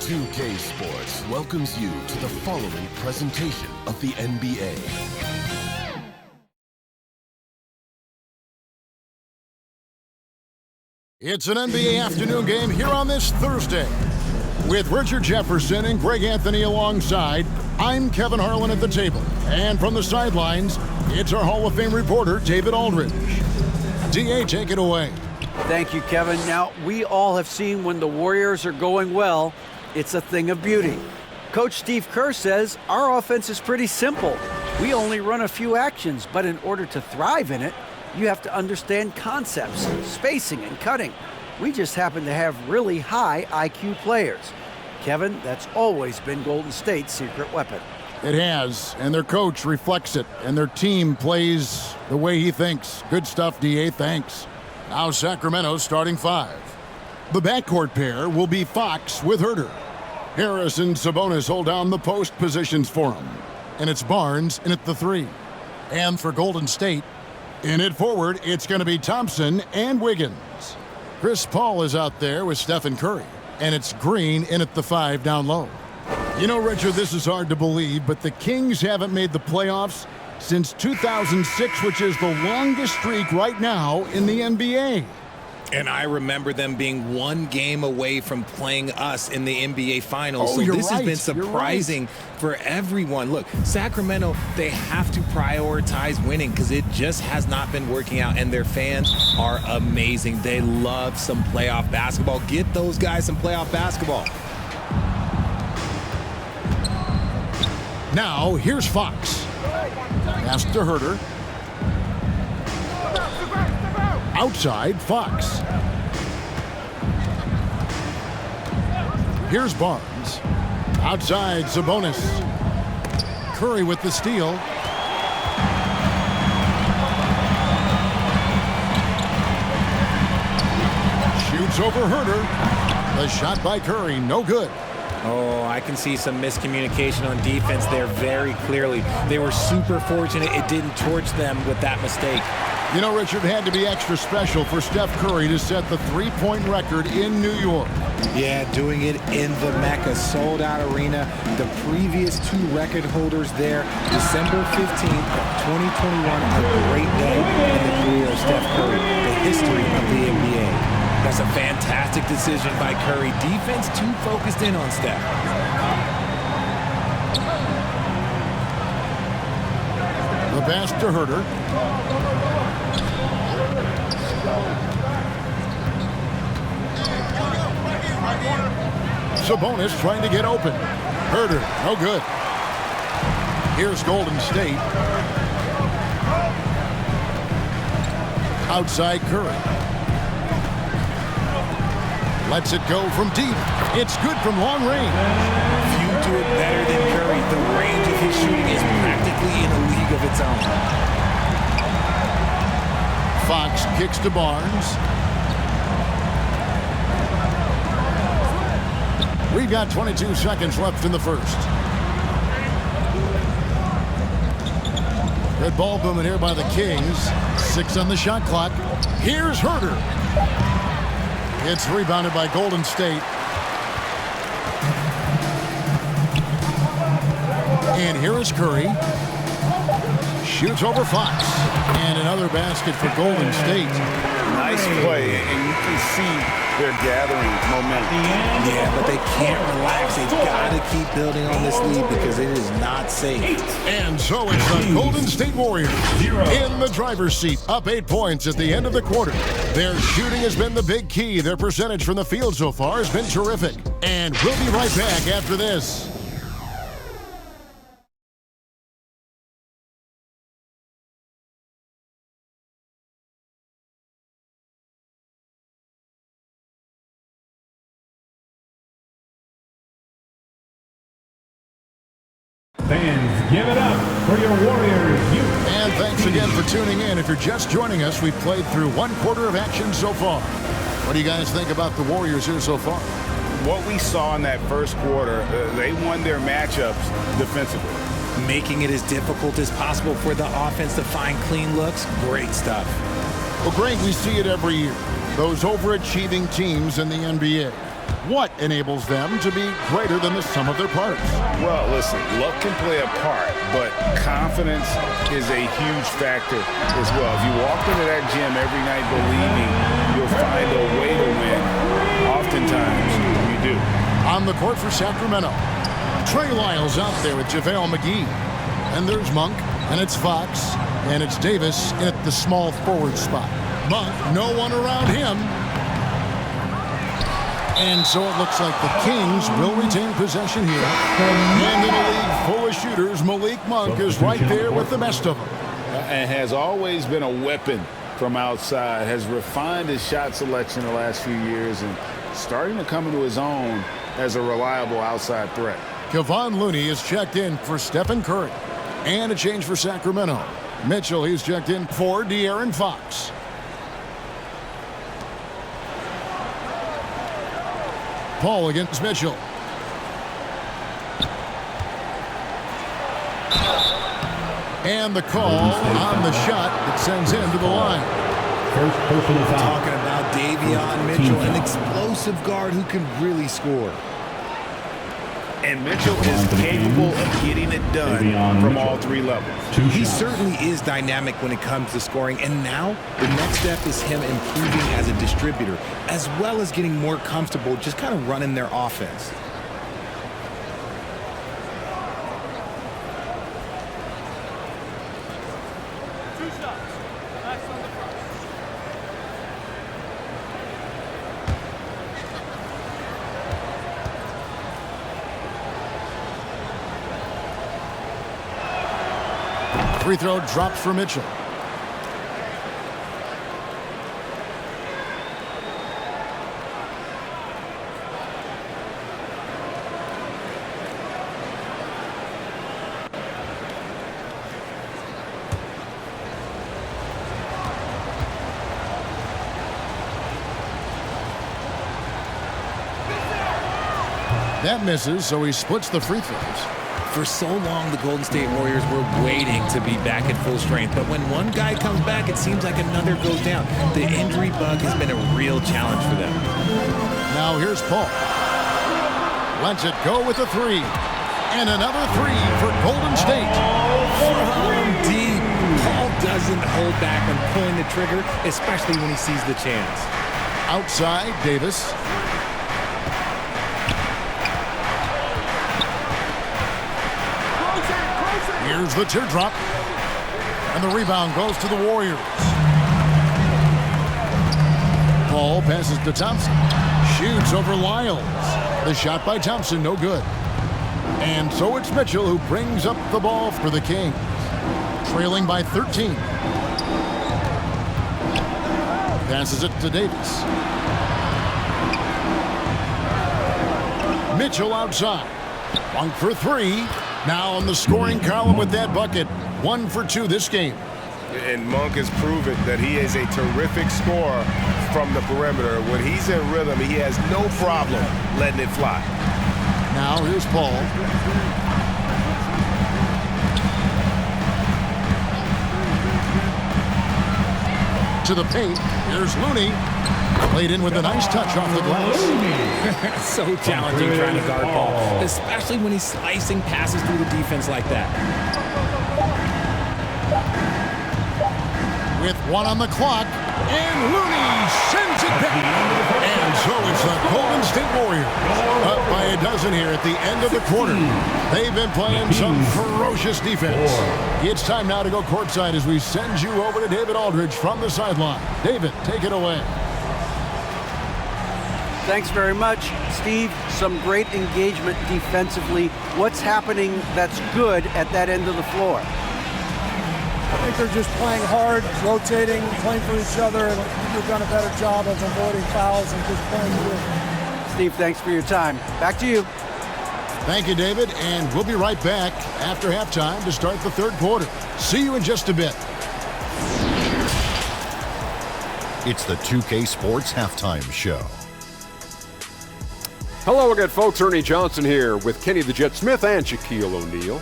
2K Sports welcomes you to the following presentation of the NBA. It's an NBA afternoon game here on this Thursday. With Richard Jefferson and Greg Anthony alongside, I'm Kevin Harlan at the table. And from the sidelines, it's our Hall of Fame reporter, David Aldridge. DA, take it away. Thank you, Kevin. Now, we all have seen when the Warriors are going well, it's a thing of beauty. Coach Steve Kerr says our offense is pretty simple. We only run a few actions, but in order to thrive in it, you have to understand concepts, spacing, and cutting. We just happen to have really high IQ players. Kevin, that's always been Golden State's secret weapon. It has, and their coach reflects it, and their team plays the way he thinks. Good stuff, DA, thanks. Now Sacramento's starting five. The backcourt pair will be Fox with Herter. Harris and Sabonis hold down the post positions for him. And it's Barnes in at the three. And for Golden State, in it forward, it's going to be Thompson and Wiggins. Chris Paul is out there with Stephen Curry. And it's Green in at the five down low. You know, Richard, this is hard to believe, but the Kings haven't made the playoffs since 2006, which is the longest streak right now in the NBA. And I remember them being one game away from playing us in the NBA Finals. Oh, so this right. has been surprising for everyone. Look, Sacramento, they have to prioritize winning because it just has not been working out. And their fans are amazing. They love some playoff basketball. Get those guys some playoff basketball. Now, here's Fox. Pass to Herter. Outside, Fox. Here's Barnes. Outside, Sabonis. Curry with the steal. Shoots over Herter. The shot by Curry, no good. Oh, I can see some miscommunication on defense there very clearly. They were super fortunate it didn't torch them with that mistake. You know, Richard, had to be extra special for Steph Curry to set the three-point record in New York. Yeah, doing it in the Mecca sold-out arena. The previous two record holders there, December 15th, 2021, a great day in the career of Steph Curry, the history of the NBA. That's a fantastic decision by Curry. Defense too focused in on Steph. The pass to Herter. Sabonis trying to get open. Herter, no good. Here's Golden State. Outside Curry. Lets it go from deep. It's good from long range. Few do it better than Curry. The range of his shooting is practically in a league of its own. Fox kicks to Barnes. We've got 22 seconds left in the first. Red ball booming here by the Kings. 6 on the shot clock. Here's Herter. It's rebounded by Golden State. And here is Curry. Shoots over Fox. And another basket for Golden State. Nice play, and you can see they're gathering momentum. Yeah, but they can't relax. They've got to keep building on this lead because it is not safe. And so it's the Golden State Warriors in the driver's seat, up 8 points at the end of the quarter. Their shooting has been the big key. Their percentage from the field so far has been terrific. And we'll be right back after this. Fans, give it up for your Warriors. And thanks again for tuning in. If you're just joining us, we've played through 1 quarter of action so far. What do you guys think about the Warriors here so far? What we saw in that first quarter, they won their matchups defensively. Making it as difficult as possible for the offense to find clean looks. Great stuff. Well, Greg, we see it every year. Those overachieving teams in the NBA. What enables them to be greater than the sum of their parts? Well, listen, luck can play a part, but confidence is a huge factor as well. If you walk into that gym every night believing you'll find a way to win, oftentimes you do. On the court for Sacramento, Trey Lyles out there with JaVale McGee. And there's Monk, and it's Fox, and it's Davis at the small forward spot. Monk, no one around him. And so it looks like the Kings will retain possession here. And in a league full of shooters, Malik Monk is right there with the best of them. And has always been a weapon from outside, has refined his shot selection the last few years and starting to come into his own as a reliable outside threat. Kevon Looney is checked in for Stephen Curry. And a change for Sacramento. Mitchell, he's checked in for De'Aaron Fox. Paul against Mitchell. And the call on the shot that sends him to the line. First personal foul. Talking about Davion Mitchell, an explosive guard who can really score. And Mitchell is capable of getting it done from all 3 levels. He certainly is dynamic when it comes to scoring, and now the next step is him improving as a distributor, as well as getting more comfortable just kind of running their offense. Free throw drops for Mitchell. That misses, so he splits the free throws. For so long, the Golden State Warriors were waiting to be back at full strength. But when one guy comes back, it seems like another goes down. The injury bug has been a real challenge for them. Now here's Paul. Lets it go with a 3. And another 3 for Golden State. From deep, Paul doesn't hold back when pulling the trigger, especially when he sees the chance. Outside, Davis. Here's the teardrop. And the rebound goes to the Warriors. Paul passes to Thompson. Shoots over Lyles. The shot by Thompson, no good. And so it's Mitchell who brings up the ball for the Kings. Trailing by 13. Passes it to Davis. Mitchell outside. Monk for 3. Now on the scoring column with that bucket. 1 for 2 this game. And Monk has proven that he is a terrific scorer from the perimeter. When he's in rhythm, he has no problem letting it fly. Now here's Paul. To the paint. Here's Looney. Played in with a nice touch off the glass. So challenging trying to guard Paul, especially when he's slicing passes through the defense like that. with 1 on the clock, and Looney sends it back. And so it's the Golden State Warriors up by a dozen here at the end of the quarter. They've been playing some ferocious defense. It's time now to go courtside as we send you over to David Aldridge from the sideline. David, take it away. Thanks very much, Steve. Some great engagement defensively. What's happening that's good at that end of the floor? I think they're just playing hard, rotating, playing for each other, and we've done a better job of avoiding fouls and just playing good. Steve, thanks for your time. Back to you. Thank you, David, and we'll be right back after halftime to start the third quarter. See you in just a bit. It's the 2K Sports Halftime Show. Hello again, folks. Ernie Johnson here with Kenny the Jet Smith and Shaquille O'Neal.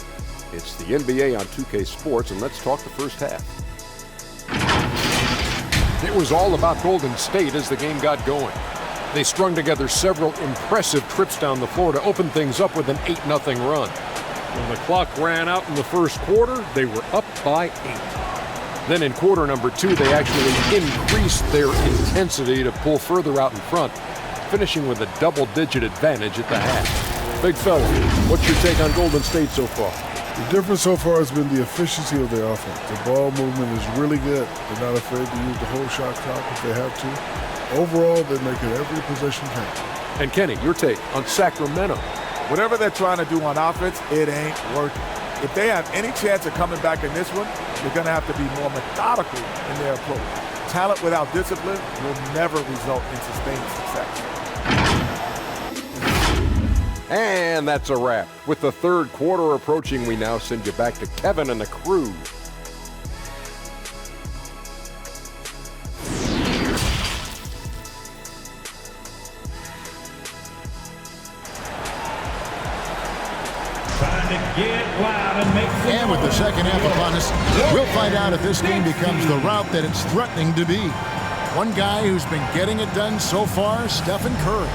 It's the NBA on 2K Sports, and let's talk the first half. It was all about Golden State as the game got going. They strung together several impressive trips down the floor to open things up with an 8-0 run. When the clock ran out in the first quarter, they were up by 8. Then in quarter number 2, they actually increased their intensity to pull further out in front, finishing with a double-digit advantage at the half. Big fella, what's your take on Golden State so far? The difference so far has been the efficiency of their offense. The ball movement is really good. They're not afraid to use the whole shot clock if they have to. Overall, they're making every possession count. And Kenny, your take on Sacramento. Whatever they're trying to do on offense, it ain't working. If they have any chance of coming back in this one, they're going to have to be more methodical in their approach. Talent without discipline will never result in sustained success. And that's a wrap. With the third quarter approaching, we now send you back to Kevin and the crew. And with the second half upon us, we'll find out if this game becomes the route that it's threatening to be. One guy who's been getting it done so far, Stephen Curry.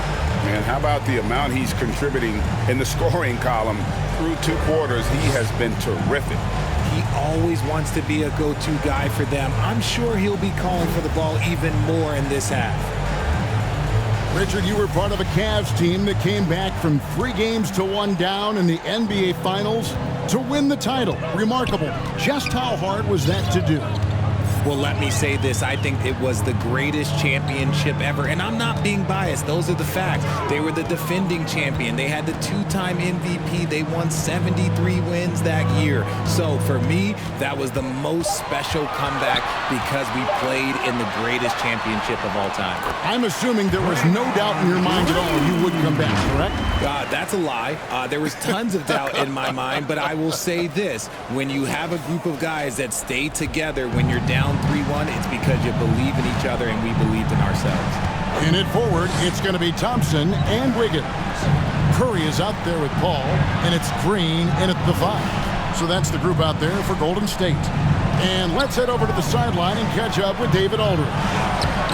Man, how about the amount he's contributing in the scoring column through 2 quarters? He has been terrific. He always wants to be a go-to guy for them. I'm sure he'll be calling for the ball even more in this half. Richard, you were part of a Cavs team that came back from 3 games to 1 down in the NBA Finals to win the title. Remarkable. Just how hard was that to do? Well, let me say this. I think it was the greatest championship ever. And I'm not being biased. Those are the facts. They were the defending champion. They had the 2-time MVP. They won 73 wins that year. So for me, that was the most special comeback because we played in the greatest championship of all time. I'm assuming there was no doubt in your mind at all you would come back, correct? That's a lie. There was tons of doubt in my mind, but I will say this. When you have a group of guys that stay together when you're down 3-1, it's because you believe in each other and we believed in ourselves. In it forward, it's going to be Thompson and Wiggins. Curry is out there with Paul, and it's Green in at the 5. So that's the group out there for Golden State. And let's head over to the sideline and catch up with David Aldridge.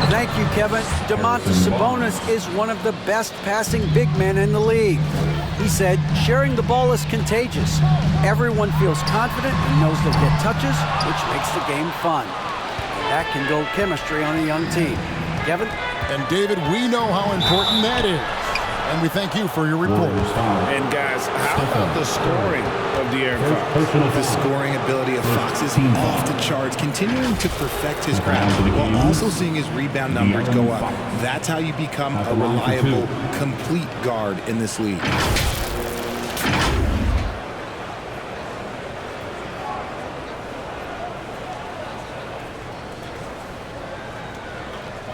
Thank you, Kevin. Domantas Sabonis is one of the best passing big men in the league. He said, sharing the ball is contagious. Everyone feels confident and knows they'll get touches, which makes the game fun. That can build chemistry on a young team. Kevin? And David, we know how important that is. And we thank you for your report. And guys, how about the scoring of De'Aaron Fox? The scoring ability of Fox is off the charts, continuing to perfect his craft while also seeing his rebound numbers go up. That's how you become a reliable, complete guard in this league.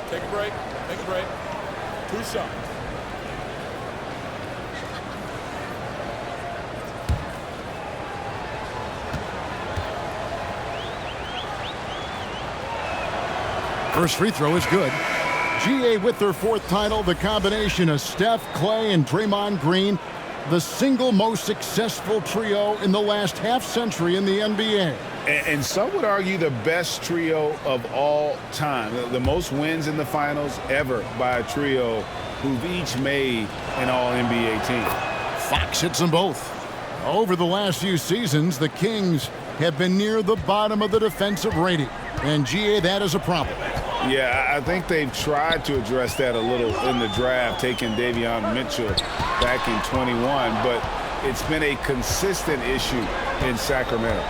Take a break. Take a break. 2 shots. First free throw is good. GA with their 4th title, the combination of Steph, Clay, and Draymond Green, the single most successful trio in the last half-century in the NBA. And some would argue the best trio of all time. The most wins in the finals ever by a trio who've each made an All-NBA team. Fox hits them both. Over the last few seasons, the Kings have been near the bottom of the defensive rating. And GA, that is a problem. Yeah, I think they've tried to address that a little in the draft, taking Davion Mitchell back in 21, but it's been a consistent issue in Sacramento.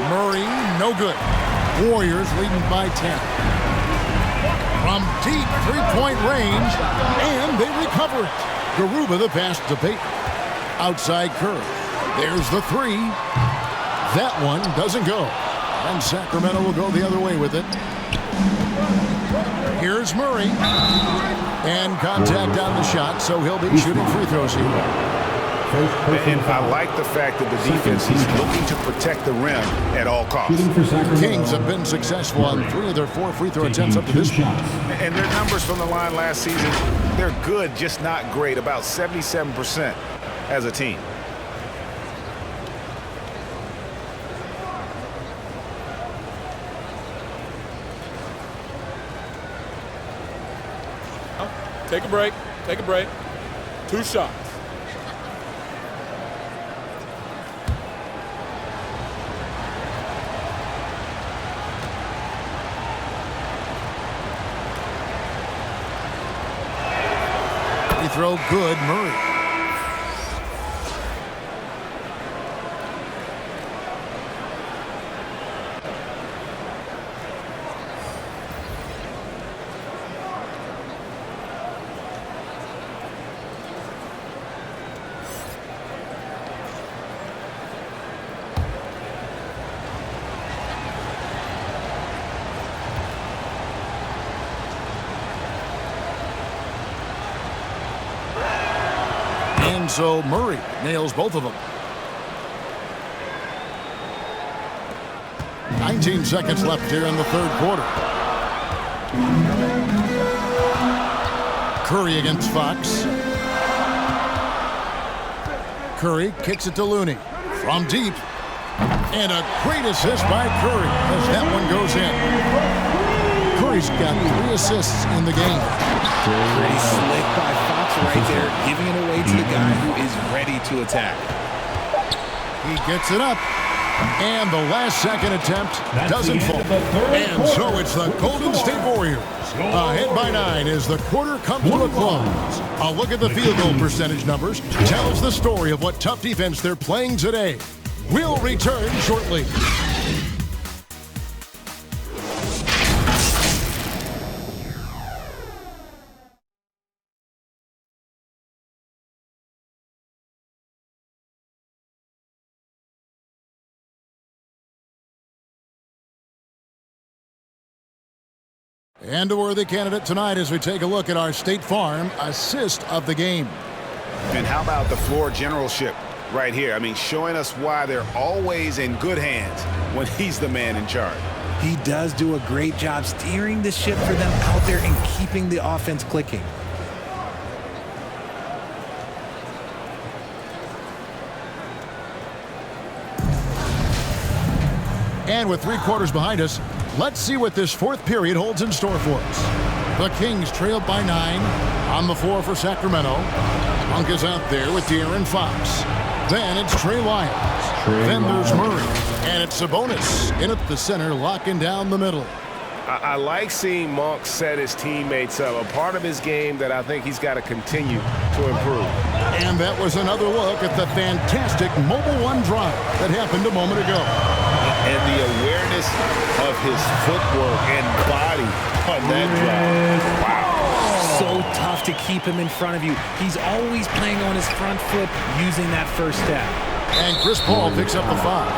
Murray, no good. Warriors leading by 10. From deep three-point range, and they recover it. Garuba the pass to Payton. Outside Curry. There's the three. That one doesn't go. And Sacramento will go the other way with it. Here's Murray. And contact on the shot, so he'll be shooting free throws here. And I like the fact that the defense is looking to protect the rim at all costs. The Kings have been successful on 3 of their 4 free throw attempts up to this point. And their numbers from the line last season, they're good, just not great, about 77% as a team. Take a break. Take a break. 2 shots. Free throw good, Murray. And so Murray nails both of them. 19 seconds left here in the third quarter. Curry against Fox. Curry kicks it to Looney from deep. And a great assist by Curry as that one goes in. Curry's got 3 assists in the game. Pretty slick by Fox right there, giving it away to the guy who is ready to attack. He gets it up. And the last second attempt doesn't fall. And so it's the Golden State Warriors ahead by 9 as the quarter comes to a close. A look at the field goal percentage numbers tells the story of what tough defense they're playing today. We'll return shortly. And a worthy candidate tonight as we take a look at our State Farm assist of the game. And how about the floor generalship right here? I mean, showing us why they're always in good hands when he's the man in charge. He does do a great job steering the ship for them out there and keeping the offense clicking. And with 3 quarters behind us, let's see what this fourth period holds in store for us. The Kings trailed by 9 on the floor for Sacramento. Monk is out there with De'Aaron Fox. Then it's Trey Lyons. Then there's Murray. And it's Sabonis in at the center, locking down the middle. I like seeing Monk set his teammates up. A part of his game that I think he's got to continue to improve. And that was another look at the fantastic Mobile One drive that happened a moment ago. And the awareness of his footwork and body on that drive. Wow. So tough to keep him in front of you. He's always playing on his front foot using that first step. And Chris Paul picks up the foul.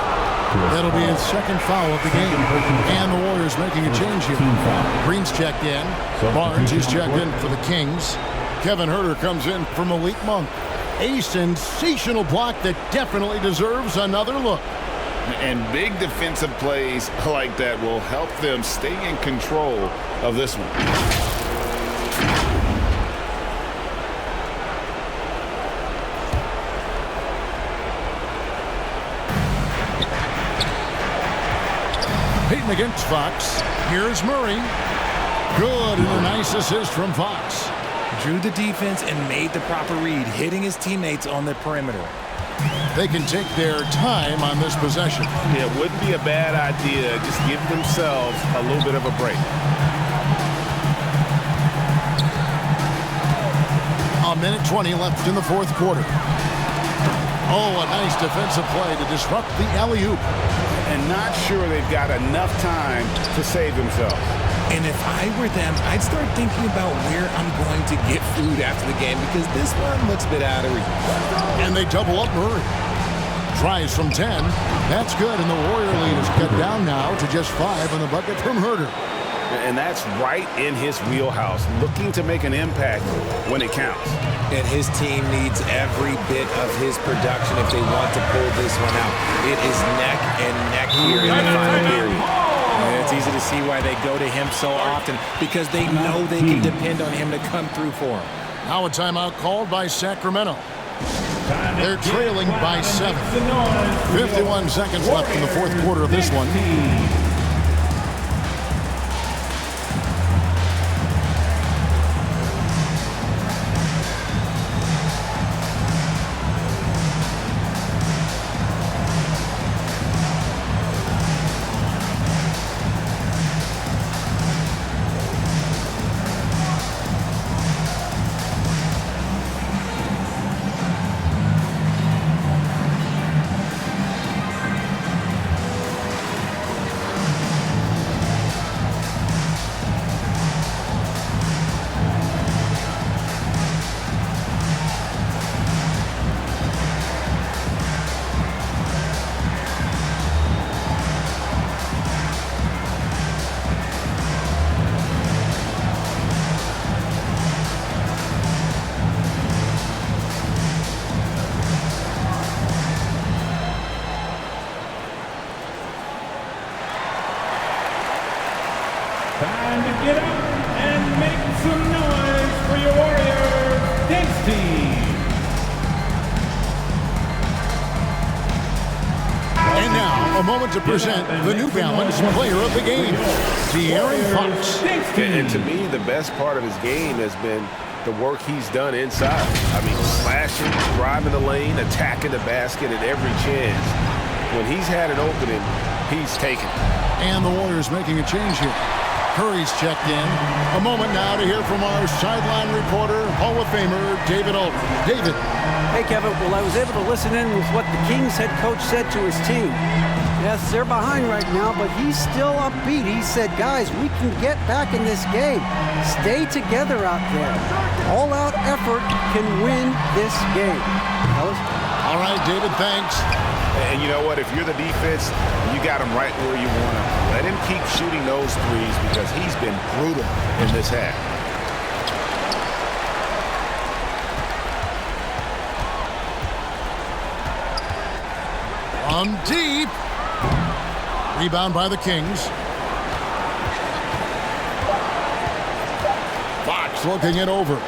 That'll be his second foul of the game. And the Warriors making a change here. Green's checked in. Barnes is checked in for the Kings. Kevin Huerter comes in for Malik Monk. A sensational block that definitely deserves another look. And big defensive plays like that will help them stay in control of this one. Payton against Fox. Here's Murray. Good, and a nice assist from Fox. Drew the defense and made the proper read, hitting his teammates on the perimeter. They can take their time on this possession. Yeah, it wouldn't be a bad idea. Just give themselves a little bit of a break. A minute 20 left in the fourth quarter. Oh, a nice defensive play to disrupt the alley-oop. And not sure they've got enough time to save themselves. And if I were them, I'd start thinking about where I'm going to get food after the game because this one looks a bit out of reach. And they double up Murray. Tries from 10. That's good, and the Warrior lead is cut down now to just 5 on the bucket from Huerter. And that's right in his wheelhouse, looking to make an impact when it counts. And his team needs every bit of his production if they want to pull this one out. It is neck and neck here in the final period. And it's easy to see why they go to him so often because they know they can depend on him to come through for them. Now a timeout called by Sacramento. They're trailing by 7. 51 seconds left in the fourth quarter of this one. Time to get up and make some noise for your Warriors dance team. And now, a moment to present the New Balance Player of the Game, De'Aaron Fox. And to me, the best part of his game has been the work he's done inside. I mean, slashing, driving the lane, attacking the basket at every chance. When he's had an opening, he's taken it. And the Warriors making a change here. Curry's checked in. A moment now to hear from our sideline reporter, Hall of Famer David Aldridge. David. Hey, Kevin. Well, I was able to listen in with what the Kings head coach said to his team. Yes, they're behind right now, but he's still upbeat. He said, guys, we can get back in this game. Stay together out there. All-out effort can win this game. All right, David, thanks. And you know what? If you're the defense, you got him right where you want him. Let him keep shooting those threes because he's been brutal in this half. From deep. Rebound by the Kings. Fox looking it over.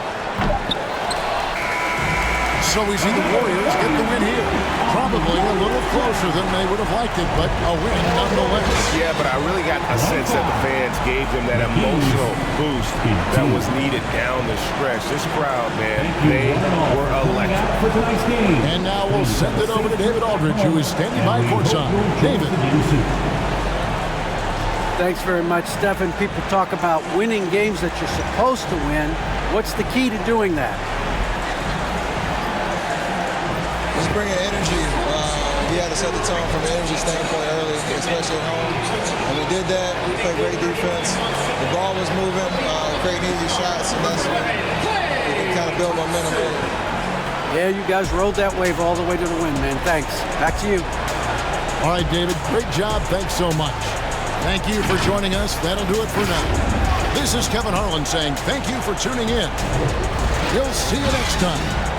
So we see the Warriors get the win here. Probably a little closer than they would have liked it, but a win nonetheless. Yeah, but I really got a sense that the fans gave them that emotional boost that was needed down the stretch. This crowd, man, they were electric. And now we'll send it over to David Aldridge, who is standing by courtside. David. Thanks very much, Stephen. People talk about winning games that you're supposed to win. What's the key to doing that? Just bringing energy. We had to set the tone from an energy standpoint early, especially at home. And we did that. We played great defense. The ball was moving, creating easy shots, and that's when we can kind of build momentum early. Yeah, you guys rode that wave all the way to the win, man. Thanks. Back to you. All right, David. Great job. Thanks so much. Thank you for joining us. That'll do it for now. This is Kevin Harlan saying thank you for tuning in. We'll see you next time.